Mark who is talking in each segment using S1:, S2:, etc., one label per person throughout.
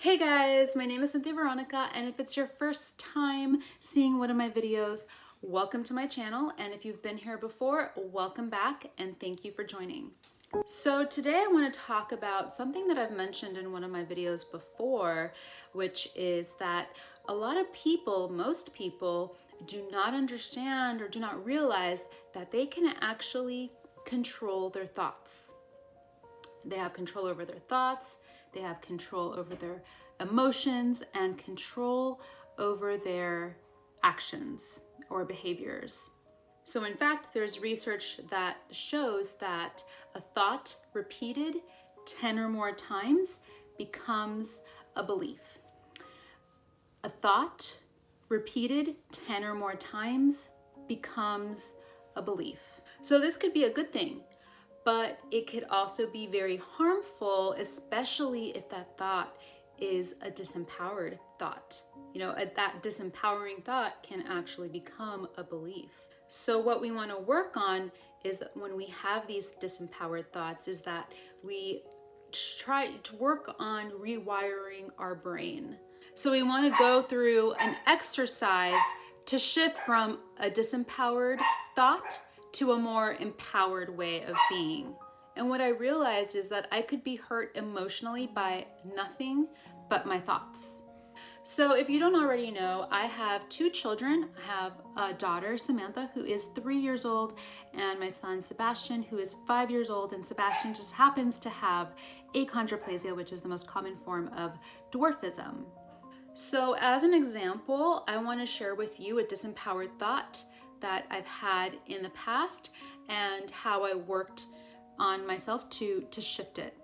S1: Hey guys, my name is Cynthia Veronica, and if it's your first time seeing one of my videos, welcome to my channel. And if you've been here before, welcome back and thank you for joining. So today I want to talk about something that I've mentioned in one of my videos before, which is that a lot of people, most people, do not understand or do not realize that they can actually control their thoughts. They have control over their thoughts, they have control over their emotions, and control over their actions or behaviors. So in fact, there's research that shows that a thought repeated 10 or more times becomes a belief. A thought repeated 10 or more times becomes a belief. So this could be a good thing, but it could also be very harmful, especially if that thought is a disempowered thought. That disempowering thought can actually become a belief. So what we want to work on is that when we have these disempowered thoughts is that we try to work on rewiring our brain. So we want to go through an exercise to shift from a disempowered thought to a more empowered way of being. And what I realized is that I could be hurt emotionally by nothing but my thoughts. So if you don't already know, I have two children. I have a daughter, Samantha, who is 3 years old, and my son, Sebastian, who is 5 years old. And Sebastian just happens to have achondroplasia, which is the most common form of dwarfism. So as an example, I want to share with you a disempowered thought that I've had in the past and how I worked on myself to shift it.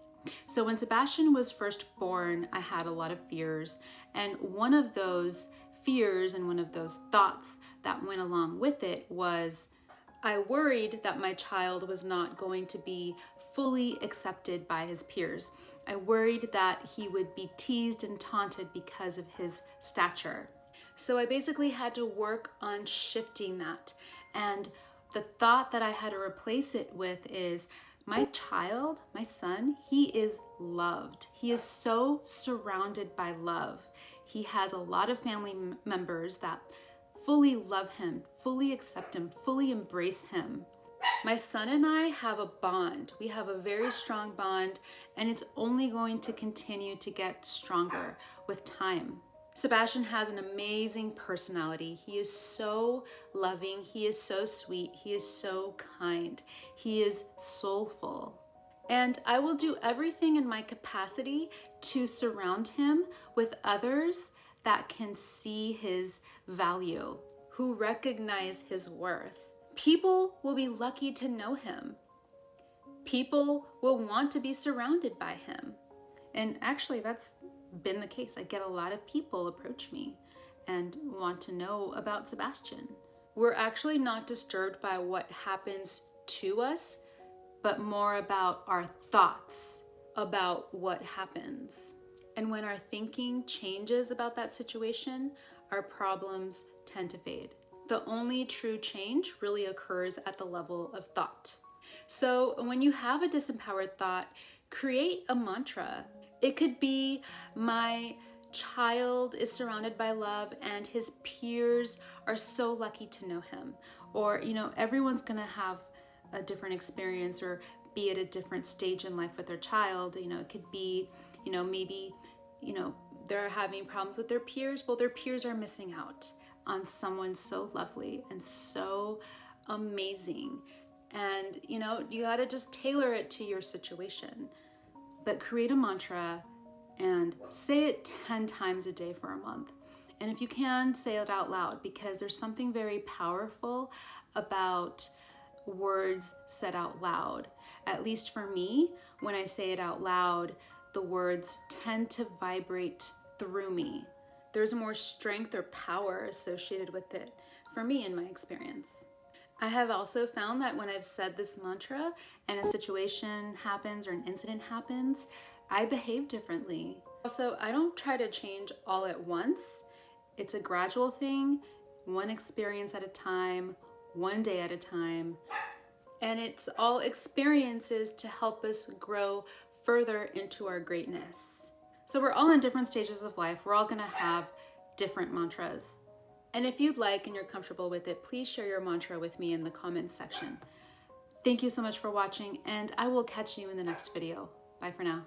S1: So when Sebastian was first born, I had a lot of fears, and one of those fears and one of those thoughts that went along with it was I worried that my child was not going to be fully accepted by his peers. I worried that he would be teased and taunted because of his stature. So I basically had to work on shifting that. And the thought that I had to replace it with is my child, my son, he is loved. He is so surrounded by love. He has a lot of family members that fully love him, fully accept him, fully embrace him. My son and I have a bond. We have a very strong bond, and it's only going to continue to get stronger with time. Sebastian has an amazing personality. He is so loving. He is so sweet. He is so kind. He is soulful. And I will do everything in my capacity to surround him with others that can see his value, who recognize his worth. People will be lucky to know him. People will want to be surrounded by him. And actually, that's been the case. I get a lot of people approach me and want to know about Sebastian. We're actually not disturbed by what happens to us, but more about our thoughts about what happens. And when our thinking changes about that situation, our problems tend to fade. The only true change really occurs at the level of thought. So when you have a disempowered thought, create a mantra. It could be, my child is surrounded by love and his peers are so lucky to know him. Or, everyone's gonna have a different experience or be at a different stage in life with their child. It could be, maybe, they're having problems with their peers. Well, their peers are missing out on someone so lovely and so amazing. And, you gotta just tailor it to your situation. But create a mantra and say it 10 times a day for a month. And if you can, say it out loud, because there's something very powerful about words said out loud. At least for me, when I say it out loud, the words tend to vibrate through me. There's more strength or power associated with it, for me in my experience. I have also found that when I've said this mantra and a situation happens or an incident happens, I behave differently. Also, I don't try to change all at once. It's a gradual thing, one experience at a time, one day at a time. And it's all experiences to help us grow further into our greatness. So we're all in different stages of life. We're all gonna have different mantras. And if you'd like and you're comfortable with it, please share your mantra with me in the comments section. Thank you so much for watching, and I will catch you in the next video. Bye for now.